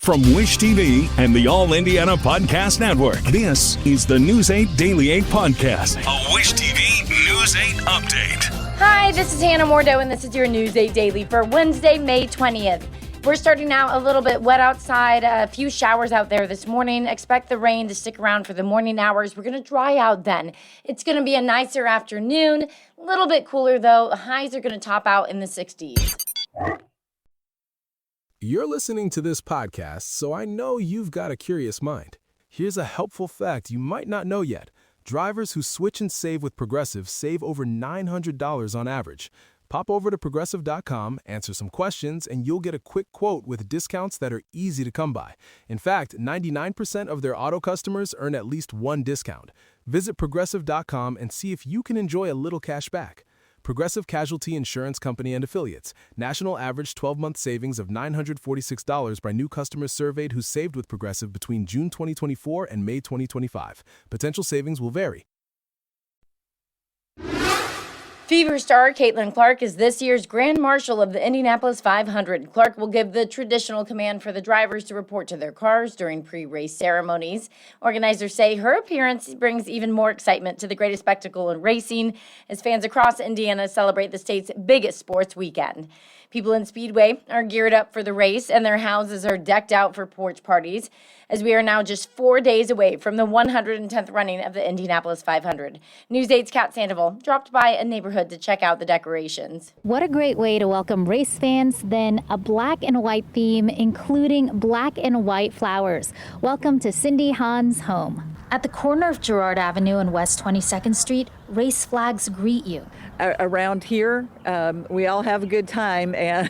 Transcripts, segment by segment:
From Wish TV and the All Indiana Podcast Network, this is the News 8 Daily 8 Podcast, a Wish TV News 8 update. Hi, this is Hannah Mordo, and this is your News 8 Daily for Wednesday, May 20th. We're starting out a little bit wet outside, a few showers out there this morning. Expect the rain to stick around for the morning hours. We're going to dry out then. It's going to be a nicer afternoon, a little bit cooler though. Highs are going to top out in the 60s. You're listening to this podcast, so I know you've got a curious mind. Here's a helpful fact you might not know yet. Drivers who switch and save with Progressive save over $900 on average. Pop over to Progressive.com, answer some questions, and you'll get a quick quote with discounts that are easy to come by. In fact, 99% of their auto customers earn at least one discount. Visit Progressive.com and see if you can enjoy a little cash back. Progressive Casualty Insurance Company and Affiliates. National average 12-month savings of $946 by new customers surveyed who saved with Progressive between June 2024 and May 2025. Potential savings will vary. Fever star Caitlin Clark is this year's Grand Marshal of the Indianapolis 500. Clark will give the traditional command for the drivers to report to their cars during pre-race ceremonies. Organizers say her appearance brings even more excitement to the greatest spectacle in racing as fans across Indiana celebrate the state's biggest sports weekend. People in Speedway are geared up for the race, and their houses are decked out for porch parties, as we are now just 4 days away from the 110th running of the Indianapolis 500. News 8's Kat Sandoval dropped by a neighborhood to check out the decorations. What a great way to welcome race fans, then a black and white theme, including black and white flowers. Welcome to Cindy Hahn's home. At the corner of Girard Avenue and West 22nd Street, race flags greet you. Around here, we all have a good time, and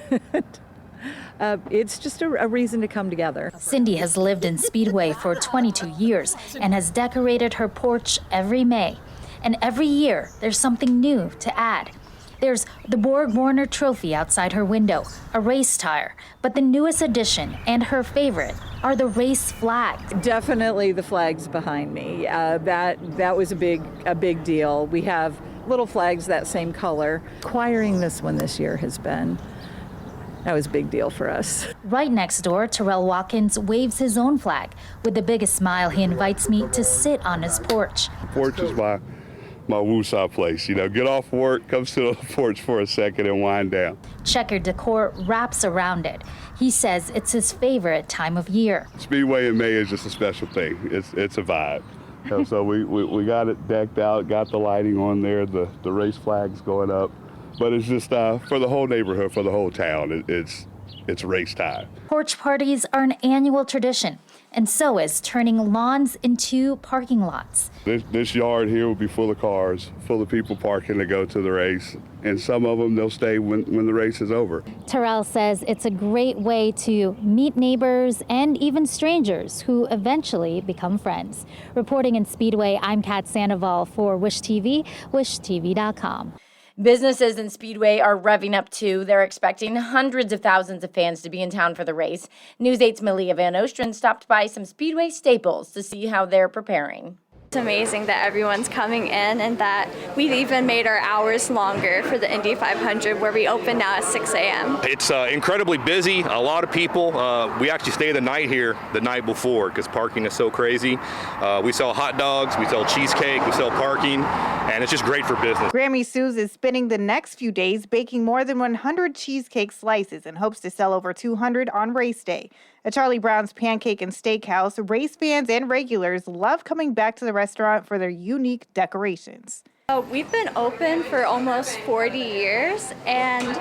it's just a reason to come together. Cindy has lived in Speedway for 22 years and has decorated her porch every May. And every year, there's something new to add. There's the Borg Warner Trophy outside her window, a race tire, but the newest addition and her favorite are the race flags. Definitely the flags behind me. That was a big deal. We have little flags that same color. Acquiring this one this year that was a big deal for us. Right next door, Terrell Watkins waves his own flag. With the biggest smile, he invites me to sit on his porch. The porch is my woosah place. Get off work, come sit on the porch for a second and wind down. Checkered decor wraps around it. He says it's his favorite time of year. Speedway in May is just a special thing. It's a vibe. So we got it decked out, got the lighting on there, the race flags going up. But it's just for the whole neighborhood, for the whole town, it's race time. Porch parties are an annual tradition, and so is turning lawns into parking lots. This yard here will be full of cars, full of people parking to go to the race, and some of them, they'll stay when the race is over. Terrell says it's a great way to meet neighbors and even strangers who eventually become friends. Reporting in Speedway, I'm Kat Sandoval for Wish TV, wishtv.com. Businesses in Speedway are revving up too. They're expecting hundreds of thousands of fans to be in town for the race. News 8's Malia Van Ostrin stopped by some Speedway staples to see how they're preparing. It's amazing that everyone's coming in and that we've even made our hours longer for the Indy 500 where we open now at 6 a.m. It's incredibly busy, a lot of people. We actually stay the night here the night before because parking is so crazy. We sell hot dogs, we sell cheesecake, we sell parking, and it's just great for business. Grammy Sue's is spending the next few days baking more than 100 cheesecake slices and hopes to sell over 200 on race day. At Charlie Brown's Pancake and Steakhouse, race fans and regulars love coming back to the restaurant for their unique decorations. We've been open for almost 40 years, and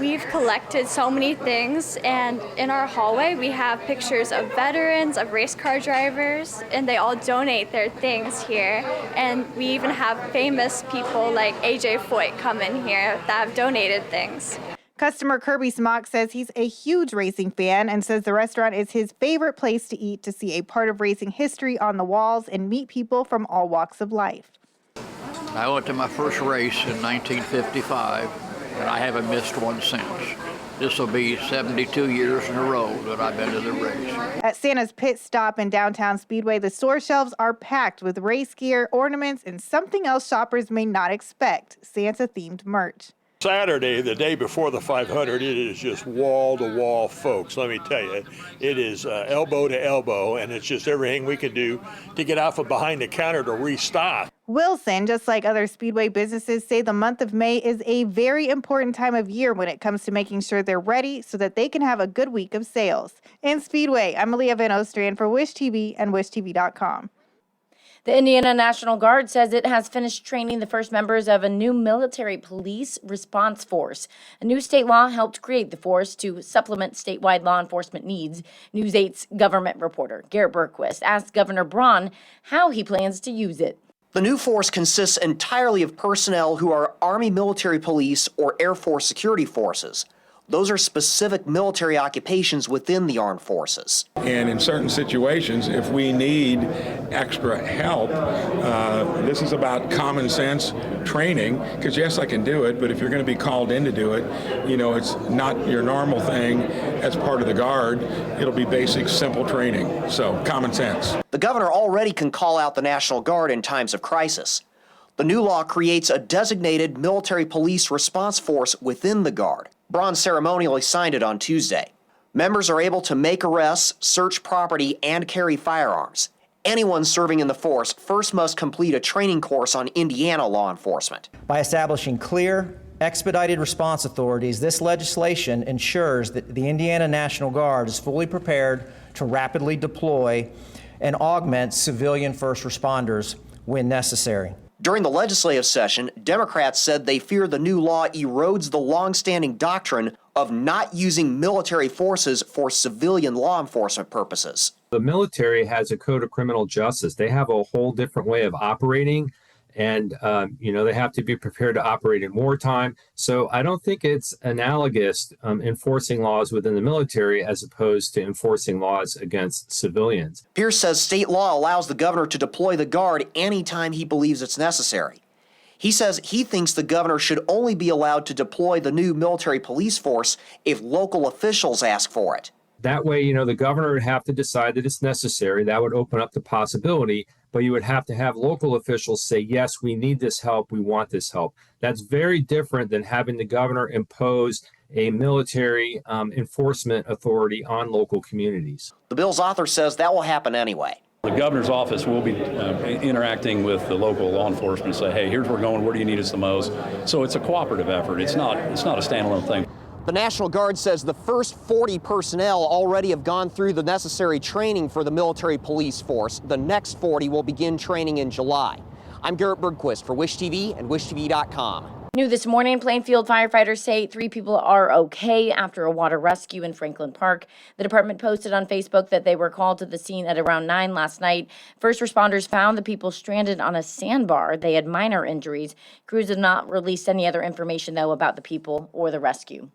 we've collected so many things. And in our hallway, we have pictures of veterans, of race car drivers, and they all donate their things here. And we even have famous people like AJ Foyt come in here that have donated things. Customer Kirby Smock says he's a huge racing fan and says the restaurant is his favorite place to eat to see a part of racing history on the walls and meet people from all walks of life. I went to my first race in 1955, and I haven't missed one since. This will be 72 years in a row that I've been to the race. At Santa's Pit Stop in downtown Speedway, the store shelves are packed with race gear, ornaments, and something else shoppers may not expect, Santa-themed merch. Saturday, the day before the 500, it is just wall-to-wall folks. Let me tell you, it is elbow to elbow, and it's just everything we can do to get out from behind the counter to restock. Wilson, just like other Speedway businesses, say the month of May is a very important time of year when it comes to making sure they're ready so that they can have a good week of sales. In Speedway, I'm Aaliyah Van Ostrand for Wish TV and WishTV.com. The Indiana National Guard says it has finished training the first members of a new military police response force. A new state law helped create the force to supplement statewide law enforcement needs. News 8's government reporter Garrett Bergquist asked Governor Braun how he plans to use it. The new force consists entirely of personnel who are Army military police or Air Force security forces. Those are specific military occupations within the armed forces. And in certain situations, if we need extra help, this is about common sense training, because yes, I can do it, but if you're going to be called in to do it, it's not your normal thing as part of the Guard. It'll be basic, simple training. So common sense. The governor already can call out the National Guard in times of crisis. The new law creates a designated military police response force within the Guard. Braun ceremonially signed it on Tuesday. Members are able to make arrests, search property, and carry firearms. Anyone serving in the force first must complete a training course on Indiana law enforcement. By establishing clear, expedited response authorities, this legislation ensures that the Indiana National Guard is fully prepared to rapidly deploy and augment civilian first responders when necessary. During the legislative session, Democrats said they fear the new law erodes the longstanding doctrine of not using military forces for civilian law enforcement purposes. The military has a code of criminal justice. They have a whole different way of operating, and they have to be prepared to operate in wartime. So I don't think it's analogous enforcing laws within the military as opposed to enforcing laws against civilians. Pierce says state law allows the governor to deploy the Guard anytime he believes it's necessary. He says he thinks the governor should only be allowed to deploy the new military police force if local officials ask for it. That way, the governor would have to decide that it's necessary. That would open up the possibility, but you would have to have local officials say, yes, we need this help, we want this help. That's very different than having the governor impose a military enforcement authority on local communities. The bill's author says that will happen anyway. The governor's office will be interacting with the local law enforcement and say, hey, here's where we're going, where do you need us the most? So it's a cooperative effort. It's not a standalone thing. The National Guard says the first 40 personnel already have gone through the necessary training for the military police force. The next 40 will begin training in July. I'm Garrett Bergquist for Wish TV and WishTV.com. New this morning, Plainfield firefighters say 3 people are okay after a water rescue in Franklin Park. The department posted on Facebook that they were called to the scene at around 9 last night. First responders found the people stranded on a sandbar. They had minor injuries. Crews have not released any other information, though, about the people or the rescue.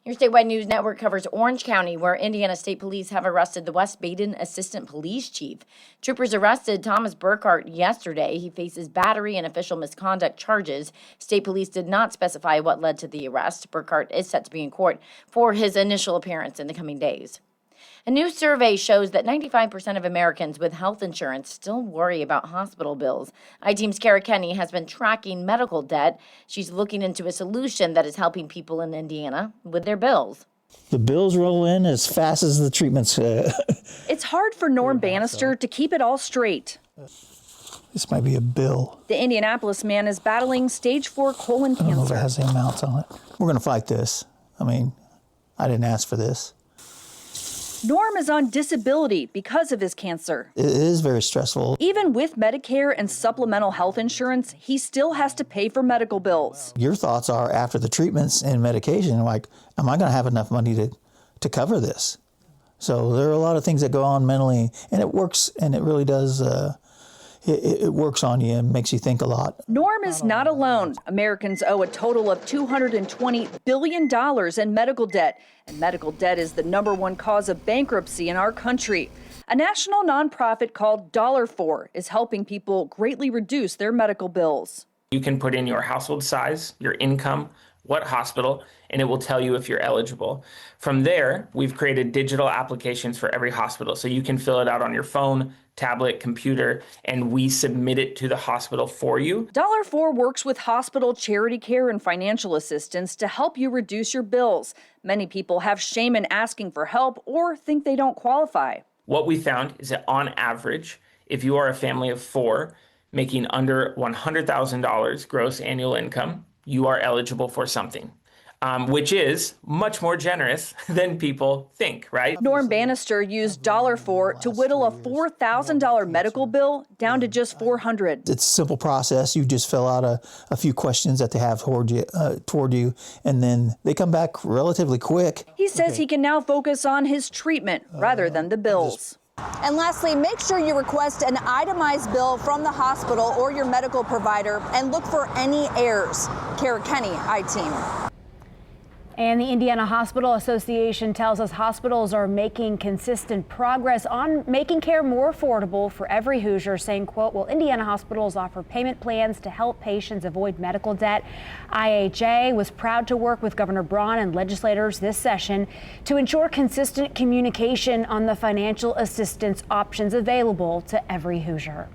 Your statewide news network covers Orange County, where Indiana State Police have arrested the West Baden Assistant Police Chief. Troopers arrested Thomas Burkhart yesterday. He faces battery and official misconduct charges. State Police did not specify what led to the arrest. Burkhart is set to be in court for his initial appearance in the coming days. A new survey shows that 95% of Americans with health insurance still worry about hospital bills. iTeam's Kara Kenny has been tracking medical debt. She's looking into a solution that is helping people in Indiana with their bills. The bills roll in as fast as the treatments. It's hard for Norm Bannister to keep it all straight. This might be a bill. The Indianapolis man is battling stage 4 colon cancer. I don't know if it has the amounts on it. We're going to fight this. I didn't ask for this. Norm is on disability because of his cancer. It is very stressful. Even with Medicare and supplemental health insurance, he still has to pay for medical bills. Your thoughts are after the treatments and medication, like, am I going to have enough money to cover this? So there are a lot of things that go on mentally, and it works, and it really does. It works on you and makes you think a lot. Norm is not alone. Americans owe a total of $220 billion in medical debt, and medical debt is the #1 cause of bankruptcy in our country. A national nonprofit called $4 is helping people greatly reduce their medical bills. You can put in your household size, your income, what hospital, and it will tell you if you're eligible. From there, we've created digital applications for every hospital. So you can fill it out on your phone, tablet, computer, and we submit it to the hospital for you. $4 works with hospital, charity care, and financial assistance to help you reduce your bills. Many people have shame in asking for help or think they don't qualify. What we found is that on average, if you are a family of 4 making under $100,000 gross annual income, you are eligible for something, which is much more generous than people think, right? Norm Bannister used $4 to whittle a $4,000 medical bill down to just $400. It's a simple process. You just fill out a few questions that they have toward you, and then they come back relatively quick. He says he can now focus on his treatment rather than the bills. And lastly, make sure you request an itemized bill from the hospital or your medical provider and look for any errors. Kara Kenny, I-Team. And the Indiana Hospital Association tells us hospitals are making consistent progress on making care more affordable for every Hoosier, saying, quote, well, Indiana hospitals offer payment plans to help patients avoid medical debt. IHA was proud to work with Governor Braun and legislators this session to ensure consistent communication on the financial assistance options available to every Hoosier.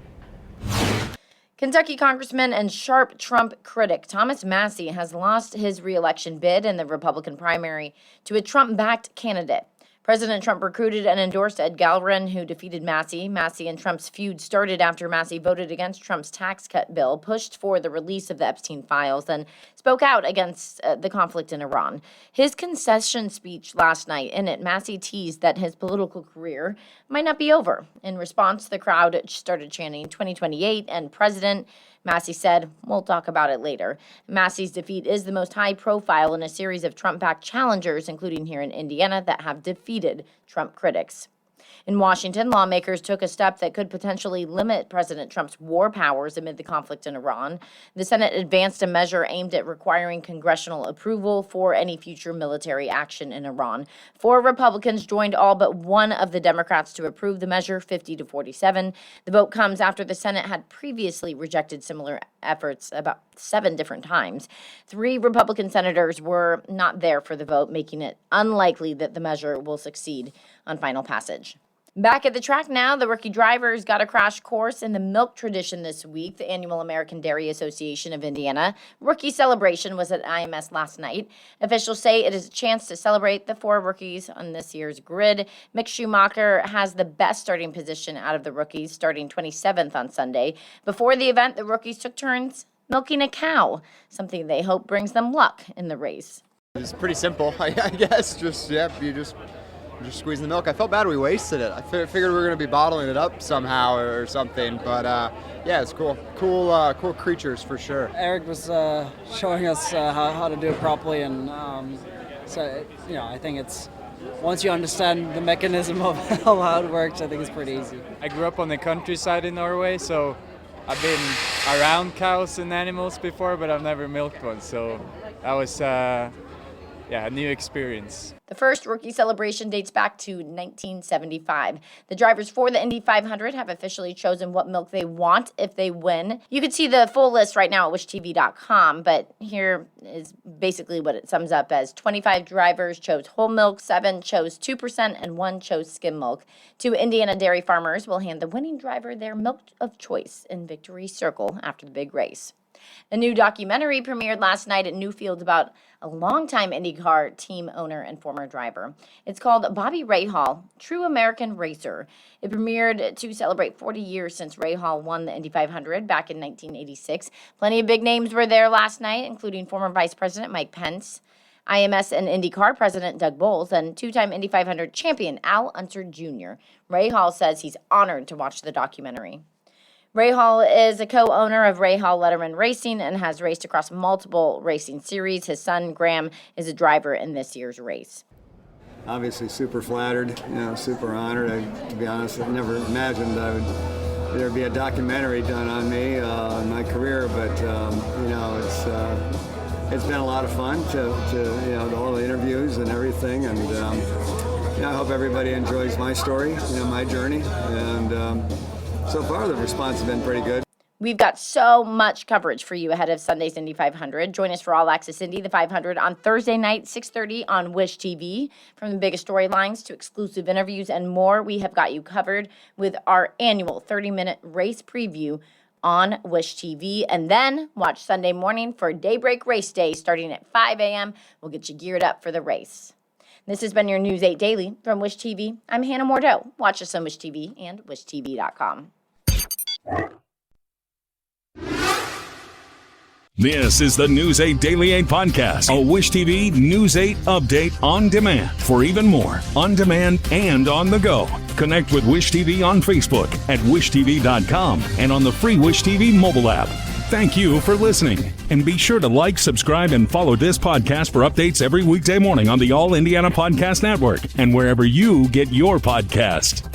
Kentucky Congressman and sharp Trump critic Thomas Massie has lost his re-election bid in the Republican primary to a Trump-backed candidate. President Trump recruited and endorsed Ed Gallivan, who defeated Massie. Massie and Trump's feud started after Massie voted against Trump's tax cut bill, pushed for the release of the Epstein files, and spoke out against the conflict in Iran. His concession speech last night, in it, Massie teased that his political career might not be over. In response, the crowd started chanting 2028 and President. Massie said, we'll talk about it later. Massie's defeat is the most high profile in a series of Trump-backed challengers, including here in Indiana, that have defeated Trump critics. In Washington, lawmakers took a step that could potentially limit President Trump's war powers amid the conflict in Iran. The Senate advanced a measure aimed at requiring congressional approval for any future military action in Iran. 4 Republicans joined all but one of the Democrats to approve the measure, 50-47. The vote comes after the Senate had previously rejected similar efforts about 7 different times. 3 Republican senators were not there for the vote, making it unlikely that the measure will succeed on final passage. Back at the track now, the rookie drivers got a crash course in the milk tradition this week. The annual American Dairy Association of Indiana rookie celebration was at IMS last night. Officials say it is a chance to celebrate the 4 rookies on this year's grid. Mick Schumacher has the best starting position out of the rookies, starting 27th on Sunday. Before the event, the rookies took turns milking a cow, something they hope brings them luck in the race. It's pretty simple, I guess. You just squeezing the milk. I felt bad we wasted it. I figured we were going to be bottling it up somehow or something, but yeah, it's cool. Cool creatures for sure. Eric was showing us how to do it properly, and so I think it's once you understand the mechanism of how it works, I think it's pretty easy. I grew up on the countryside in Norway, so I've been around cows and animals before, but I've never milked one, so that was a new experience. The first rookie celebration dates back to 1975. The drivers for the Indy 500 have officially chosen what milk they want if they win. You can see the full list right now at wishtv.com, but here is basically what it sums up as. 25 drivers chose whole milk, 7 chose 2%, and 1 chose skim milk. 2 Indiana dairy farmers will hand the winning driver their milk of choice in Victory Circle after the big race. A new documentary premiered last night at Newfield about a longtime IndyCar team owner and former driver. It's called Bobby Rahal, True American Racer. It premiered to celebrate 40 years since Rahal won the Indy 500 back in 1986. Plenty of big names were there last night, including former Vice President Mike Pence, IMS and IndyCar President Doug Bowles, and 2-time Indy 500 champion Al Unser Jr. Rahal says he's honored to watch the documentary. Rahal is a co-owner of Rahal Letterman Racing and has raced across multiple racing series. His son, Graham, is a driver in this year's race. Obviously super flattered, super honored. To be honest, I never imagined there'd be a documentary done on me and my career, but it's been a lot of fun to all the interviews and everything, and I hope everybody enjoys my story, my journey, and so far the response has been pretty good. We've got so much coverage for you ahead of Sunday's Indy 500. Join us for All Access Indy, the 500, on Thursday night, 6:30 on Wish TV. From the biggest storylines to exclusive interviews and more, we have got you covered with our annual 30-minute race preview on Wish TV. And then watch Sunday morning for Daybreak Race Day starting at 5 a.m. We'll get you geared up for the race. This has been your News 8 Daily from Wish TV. I'm Hannah Mordeau. Watch us on Wish TV and wishtv.com. This is the News 8 Daily 8 podcast, a Wish TV News 8 update on demand for even more on demand and on the go. Connect with Wish TV on Facebook at wishtv.com and on the free Wish TV mobile app. Thank you for listening, and be sure to like, subscribe, and follow this podcast for updates every weekday morning on the All Indiana Podcast Network and wherever you get your podcast.